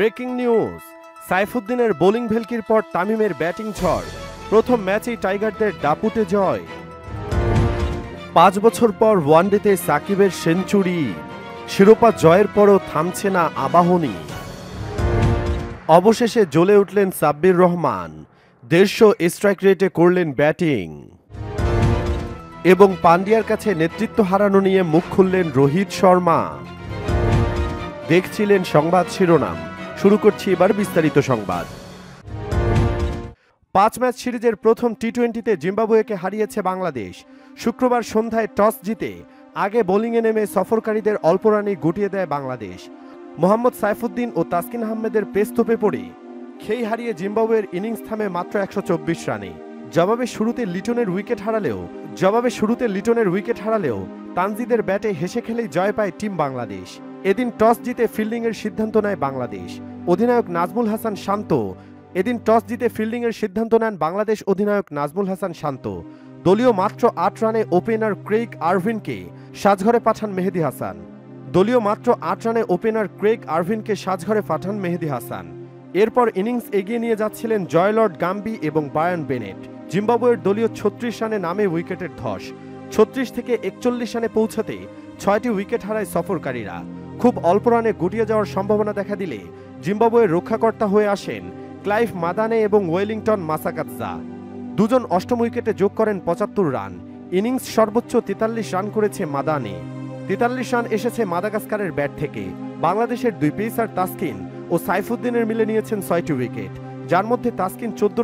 Breaking news, সাইফুদ্দিনের bowling ভেলকির পর তামিমের batting ঝড়। প্রথম ম্যাচেই টাইগারদের দাপুটে জয়। 5 বছর পর ওয়ানডেতে সাকিবের সেঞ্চুরি। শিরোপা জয়ের পরও থামছে না আবাহনী। অবশেষে জ্বলে উঠলেন সাব্বির রহমান। 150 স্ট্রাইক রেটে করলেন ব্যাটিং। এবং পান্ডিয়ার কাছে নেতৃত্ব হারানো নিয়ে মুখ খুললেন রোহিত শর্মা। দেখছিলেন সংবাদ শিরোনাম, শুরু করছি এবার বিস্তারিত সংবাদ। 5 ম্যাচ সিরিজের প্রথম টি-20তে জিম্বাবুয়েকে হারিয়েছে বাংলাদেশ। শুক্রবার সন্ধ্যায় টস জিতে আগে বোলিংয়ে নেমে সফরকারীদের অল্প রানেই গুটিয়ে দেয় বাংলাদেশ। মোহাম্মদ সাইফুদ্দিন ও তাসকিন আহমেদের পেস্তোপে পড়ে খেই হারিয়ে জিম্বাবুয়ের ইনিংস থামে মাত্র 124 রানে। জবাবে শুরুতে লিটনের উইকেট হারালেও তানজিদের ব্যাটে হেসে খেলেই জয় পায় টিম বাংলাদেশ। এদিন টস জিতে ফিল্ডিংয়ের সিদ্ধান্ত নেয় বাংলাদেশ। অধিনায়ক নাজমুল হাসান শান্ত। দলীয় মাত্র 8 রানে ওপেনার ক্রেইগ আরভিনকে সাজঘরে পাঠান মেহেদী হাসান। এরপর ইনিংস এগিয়ে নিয়ে যাচ্ছিলেন জয়লর্ড গাম্বি এবং ব্রায়ান বেনেট। জিম্বাবুয়ের দলীয় 36 রানে নামে উইকেটের ধস। 36 থেকে 41 রানে পৌঁছাতে 6টি উইকেট হারায় সফরকারীরা। খুব অল্প রানে গুটিয়ে যাওয়ার সম্ভাবনা দেখা দিলে জিম্বাবুয়ের রক্ষাকর্তা হয়ে আসেন ক্লাইভ মাদানে এবং ওয়েলিংটন মাসাকাৎজা। দুজন অষ্টম উইকেটে যোগ করেন 75 রান। ইনিংস সর্বোচ্চ 43 রান করেছে মাদানে। 43 রান এসেছে মাদাগাস্কারের ব্যাট থেকে। বাংলাদেশের দুই পেসার তাসকিন ও সাইফুদ্দিনের মিলে নিয়েছেন 6টি উইকেট, যার মধ্যে তাসকিন 14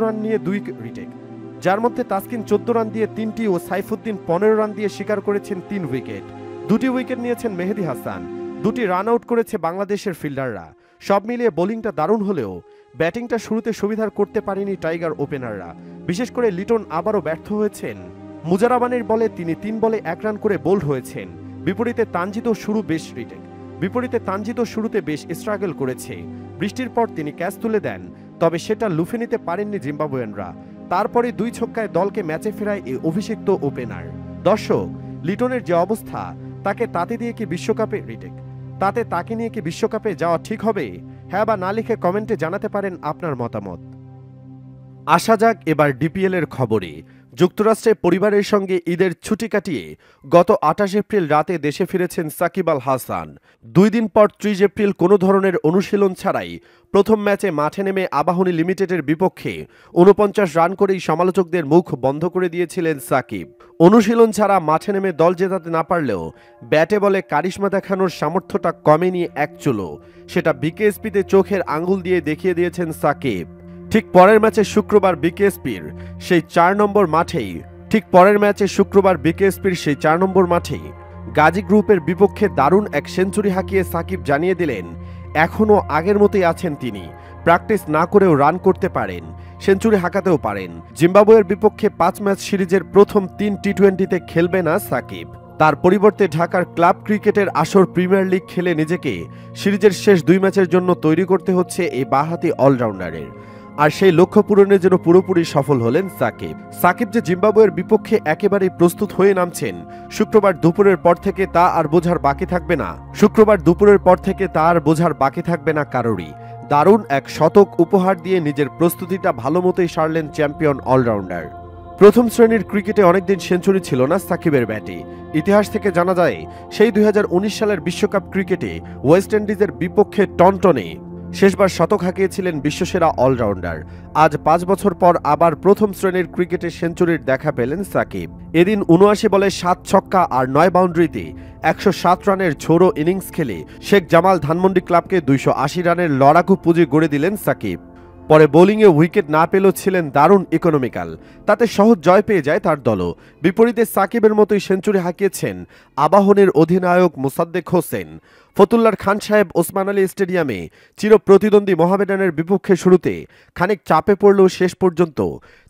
রান দিয়ে 3টি ও সাইফুদ্দিন 15 রান দিয়ে শিকার করেছেন 3 উইকেট। 2টি উইকেট নিয়েছেন মেহেদী হাসান। 2টি রান আউট করেছে বাংলাদেশের ফিল্ডাররা। সব মিলিয়ে বোলিংটা দারুণ হলেও ব্যাটিংটা শুরুতে সুবিধার করতে পারেনি টাইগার ওপেনাররা। বিশেষ করে লিটন আবারও ব্যর্থ হয়েছেন। মুজারাবানের বলে তিনি 3 বলে 1 রান করে বোল্ড হয়েছেন। বিপরীতে তানজিদও শুরুতে বেশ স্ট্রাগল করেছে। বৃষ্টির পর তিনি ক্যাচ তুলে দেন, তবে সেটা লুফে নিতে পারেননি জিম্বাবুয়ানরা। তারপরে 2 ছক্কায় দলকে ম্যাচে ফেরায় এই অভিষিক্ত ওপেনার। দর্শক, লিটনের যে অবস্থা, তাকে নিয়ে কি বিশ্বকাপে যাওয়া ঠিক হবে? হ্যাঁ বা না লিখে কমেন্টে জানাতে পারেন আপনার মতামত। আসা যাক এবার ডিপিএল এর খবরে। যুক্তরাষ্ট্রে পরিবারের সঙ্গে ঈদের ছুটি কাটিয়ে গত 28 এপ্রিল রাতে দেশে ফিরেছেন সাকিব আল হাসান। 2 দিন পর 30 এপ্রিল কোনো ধরনের অনুশীলন ছাড়াই প্রথম ম্যাচে মাঠে নেমে আবাহনী লিমিটেডের বিপক্ষে 49 রান করেই সমালোচকদের মুখ বন্ধ করে দিয়েছিলেন সাকিব। অনুশীলন ছাড়া মাঠে নেমে দল জেতাতে না পারলেও ব্যাটে বলে কারিশমা দেখানোর সামর্থ্যটা কমেনি এক চুলো। সেটা বিকেএসপিতে চোখের আঙ্গুল দিয়ে দেখিয়ে দিয়েছেন সাকিব। ঠিক পরের ম্যাচে শুক্রবার বিকেএসপির সেই 4 নম্বর মাঠেই গাজী গ্রুপের বিপক্ষে দারুণ এক সেঞ্চুরি হাঁকিয়ে সাকিব জানিয়ে দিলেন এখনও আগের মতোই আছেন তিনি। প্র্যাকটিস না করেও রান করতে পারেন, সেঞ্চুরি হাঁকাতেও পারেন। জিম্বাবুয়ের বিপক্ষে 5 ম্যাচ সিরিজের প্রথম 3 টি-20তে খেলবে না সাকিব। তার পরিবর্তে ঢাকার ক্লাব ক্রিকেটের আসর প্রিমিয়ার লিগ খেলে নিজেকে সিরিজের শেষ 2 ম্যাচের জন্য তৈরি করতে হচ্ছে এই বাঁহাতি অলরাউন্ডারের। আর সেই লক্ষ্য পূরণের জন্য পুরোপুরি সফল হলেন সাকিব যে জিম্বাবুয়ের বিপক্ষে একেবারেই প্রস্তুত হয়ে নামছেন শুক্রবার দুপুরের পর থেকে তা আর বোঝার বাকি থাকবে না কারোরই। দারুণ এক শতক উপহার দিয়ে নিজের প্রস্তুতিটা ভালো মতোই সারলেন চ্যাম্পিয়ন অলরাউন্ডার। প্রথম শ্রেণীর ক্রিকেটে অনেকদিন সেঞ্চুরি ছিল না সাকিবের ব্যাটে। ইতিহাস থেকে জানা যায় সেই 2019 সালের বিশ্বকাপ ক্রিকেটে ওয়েস্ট ইন্ডিজের বিপক্ষে টনটনে শেষবার শতক হাঁকিয়েছিলেন বিশ্বসেরা অলরাউন্ডার। আজ 5 বছর পর আবার প্রথম শ্রেণীর ক্রিকেটে সেঞ্চুরির দেখা পেলেন সাকিব। এদিন 79 বলে 7 ছক্কা আর 9 বাউন্ডারিতে 107 রানের ঝোড়ো ইনিংস খেলে শেখ জামাল ধানমন্ডি ক্লাবকে 280 রানের লড়াকু পুঁজি গড়ে দিলেন সাকিব। পরে বোলিংয়ে উইকেট না পেলেও ছিলেন দারুণ ইকোনমিক্যাল, তাতে সহজ জয় পেয়ে যায় তার দলও। বিপরীতে সাকিবের মতোই সেঞ্চুরি হাঁকিয়েছেন আবাহনীর অধিনায়ক মোসাদ্দেক হোসেন। ফতুল্লার খান সাহেব ওসমান আলী স্টেডিয়ামে চিরপ্রতিদ্বন্দ্বী মোহামেডানের বিপক্ষে শুরুতে খানিক চাপে পড়লেও শেষ পর্যন্ত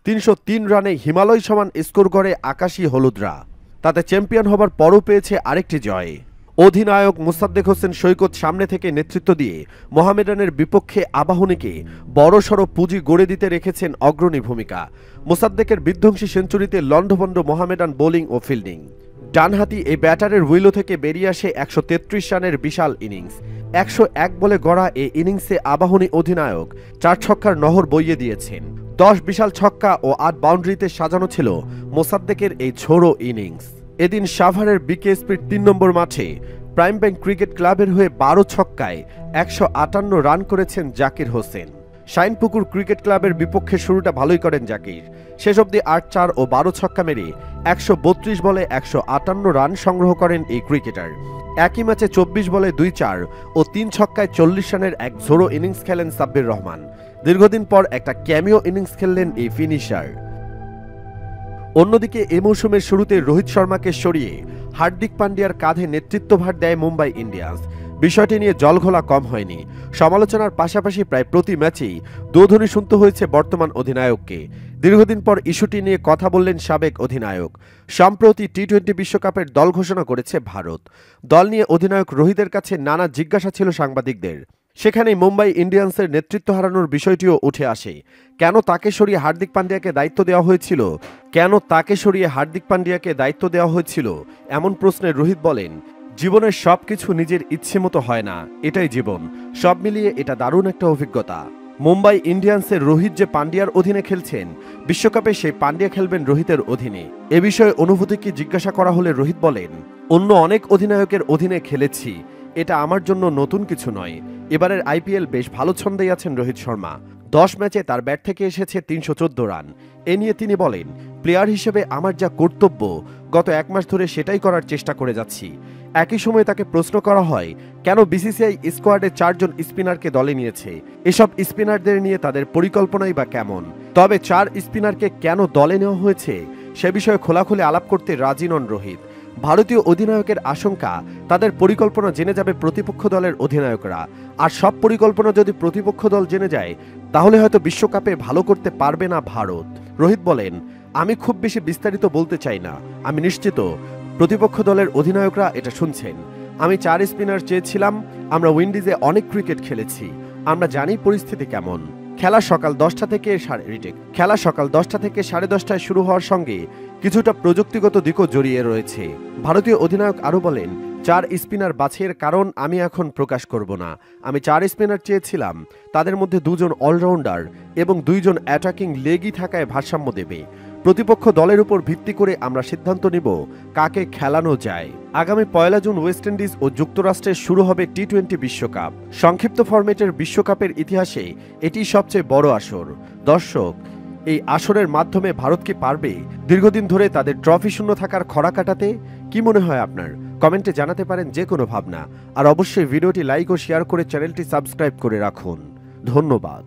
303 রানে হিমালয় সমান স্কোর করে আকাশী হলুদরা। তাতে চ্যাম্পিয়ন হবার পরও পেয়েছে আরেকটি জয়। অধিনায়ক মোসাদ্দেক হোসেন সৈকত সামনে থেকে নেতৃত্ব দিয়ে মোহামেডানের বিপক্ষে আবাহনীকে বড়সড় পুঁজি গড়ে দিতে রেখেছেন অগ্রণী ভূমিকা। মোসাদ্দেকের বিধ্বংসী সেঞ্চুরিতে লণ্ডভণ্ড মোহামেডান বোলিং ও ফিল্ডিং। ডানহাতি এই ব্যাটারের উইলো থেকে বেরিয়ে আসে 133 রানের বিশাল ইনিংস। 101 বলে গড়া এই ইনিংসে আবাহনী অধিনায়ক 4 ছক্কার নহর বইয়ে দিয়েছেন। 10 বিশাল ছক্কা ও 8 বাউন্ডারিতে সাজানো ছিল মোসাদ্দেকের এই ঝোড়ো ইনিংস। এদিন সাভারের বিকেএসপির 3 নম্বর মাঠে প্রাইম ব্যাংক ক্রিকেট ক্লাবের হয়ে 12 ছক্কায় 158 রান করেছেন জাকির হোসেন। শাইনপুকুর ক্রিকেট ক্লাবের বিপক্ষে শুরুটা ভালোই করেন জাকির। শেষ অবধি 8-4 ও 12 ছক্কা মেরে 132 বলে 158 রান সংগ্রহ করেন এই ক্রিকেটার। একই ম্যাচে 24 বলে 2-4 ও 3 ছক্কায় 40 রানের এক ঝোড়ো ইনিংস খেলেন সাব্বির রহমান। দীর্ঘদিন পর একটা ক্যামিও ইনিংস খেললেন এই ফিনিশার। অন্যদিকে এ মৌসুমের শুরুতে রোহিত শর্মাকে সরিয়ে হার্দিক পান্ডিয়ার কাঁধে নেতৃত্বভার দেয় মুম্বাই ইন্ডিয়ান্স। বিষয়টি নিয়ে জলঘোলা কম হয়নি। সমালোচনার পাশাপাশি প্রায় প্রতি ম্যাচেই দোধনী শুনতে হয়েছে বর্তমান অধিনায়ককে। দীর্ঘদিন পর ইস্যুটি নিয়ে কথা বললেন সাবেক অধিনায়ক। সম্প্রতি টি-20 বিশ্বকাপের দল ঘোষণা করেছে ভারত। দল নিয়ে অধিনায়ক রোহিতের কাছে নানা জিজ্ঞাসা ছিল সাংবাদিকদের। সেখানেই মুম্বাই ইন্ডিয়ান্সের নেতৃত্ব হারানোর বিষয়টিও উঠে আসে। কেন তাকে সরিয়ে হার্দিক পান্ডিয়াকে দায়িত্ব দেওয়া হয়েছিল এমন প্রশ্নে রোহিত বলেন, জীবনের সবকিছু নিজের ইচ্ছে মতো হয় না, এটাই জীবন। সব মিলিয়ে এটা দারুণ একটা অভিজ্ঞতা। মুম্বাই ইন্ডিয়ান্সের রোহিত যে পান্ডিয়ার অধীনে খেলছেন, বিশ্বকাপে সেই পান্ডিয়া খেলবেন রোহিতের অধীনে। এ বিষয়ে অনুভূতি কি জিজ্ঞাসা করা হলে রোহিত বলেন, অন্য অনেক অধিনায়কের অধীনে খেলেছি, এটা আমার জন্য নতুন কিছু নয়। এবারের আইপিএল বেশ ভালো ছন্দেই আছেন রোহিত শর্মা। 10 ম্যাচে তার ব্যাট থেকে এসেছে 314 রান। এ নিয়ে তিনি বলেন, প্লেয়ার হিসেবে আমার যা কর্তব্য গত 1 মাস ধরে সেটাই করার চেষ্টা করে যাচ্ছি। একই সময়ে তাকে প্রশ্ন করা হয়, কেন বিসিসিআই স্কোয়াডে 4 জন স্পিনারকে দলে নিয়েছে, এসব স্পিনারদের নিয়ে তাদের পরিকল্পনাই বা কেমন। তবে 4 স্পিনারকে কেন দলে নেওয়া হয়েছে সে বিষয়ে খোলাখুলি আলাপ করতে রাজি নন রোহিত। ভারতীয় অধিনায়কের আশঙ্কা, তাদের পরিকল্পনা জেনে যাবে প্রতিপক্ষ দলের অধিনায়করা। আর সব পরিকল্পনা যদি প্রতিপক্ষ দল জেনে যায় তাহলে হয়তো বিশ্বকাপে ভালো করতে পারবে না ভারত। রোহিত বলেন, আমি খুব বেশি বিস্তারিত বলতে চাই না। আমি নিশ্চিত প্রতিপক্ষ দলের অধিনায়করা এটা শুনছেন। আমি 4 স্পিনার চেয়েছিলাম। আমরা উইন্ডিজে অনেক ক্রিকেট খেলেছি, আমরা জানি পরিস্থিতি কেমন। খেলা সকাল 10টা থেকে 10:30টায় শুরু হওয়ার সঙ্গে কিছুটা প্রযুক্তিগত দিকও জড়িয়ে রয়েছে। ভারতীয় অধিনায়ক আরও বলেন, 4 স্পিনার বাছাইয়ের কারণ আমি এখন প্রকাশ করব না। আমি 4 স্পিনার চেয়েছিলাম, তাদের মধ্যে 2 জন অলরাউন্ডার এবং 2 জন অ্যাটাকিং লেগই থাকায় ভারসাম্য দেবে। প্রতিপক্ষ দলের উপর ভিত্তি করে আমরা সিদ্ধান্ত নিব কাকে খেলানো যায়। আগামী 1 জুন ওয়েস্ট ইন্ডিজ ও যুক্তরাষ্ট্রে শুরু হবে টি-20 বিশ্বকাপ। সংক্ষিপ্ত ফরম্যাটের বিশ্বকাপের ইতিহাসে এটি সবচেয়ে বড় আসর। দর্শক, এই আসরের মাধ্যমে ভারত কি পারবে দীর্ঘদিন ধরে তাদের ট্রফি শূন্য থাকার খরা কাটাতে? কি মনে হয় আপনার? কমেন্টে জানাতে পারেন যে কোনো ভাবনা। আর অবশ্যই ভিডিওটি লাইক ও শেয়ার করে চ্যানেলটি সাবস্ক্রাইব করে রাখুন। ধন্যবাদ।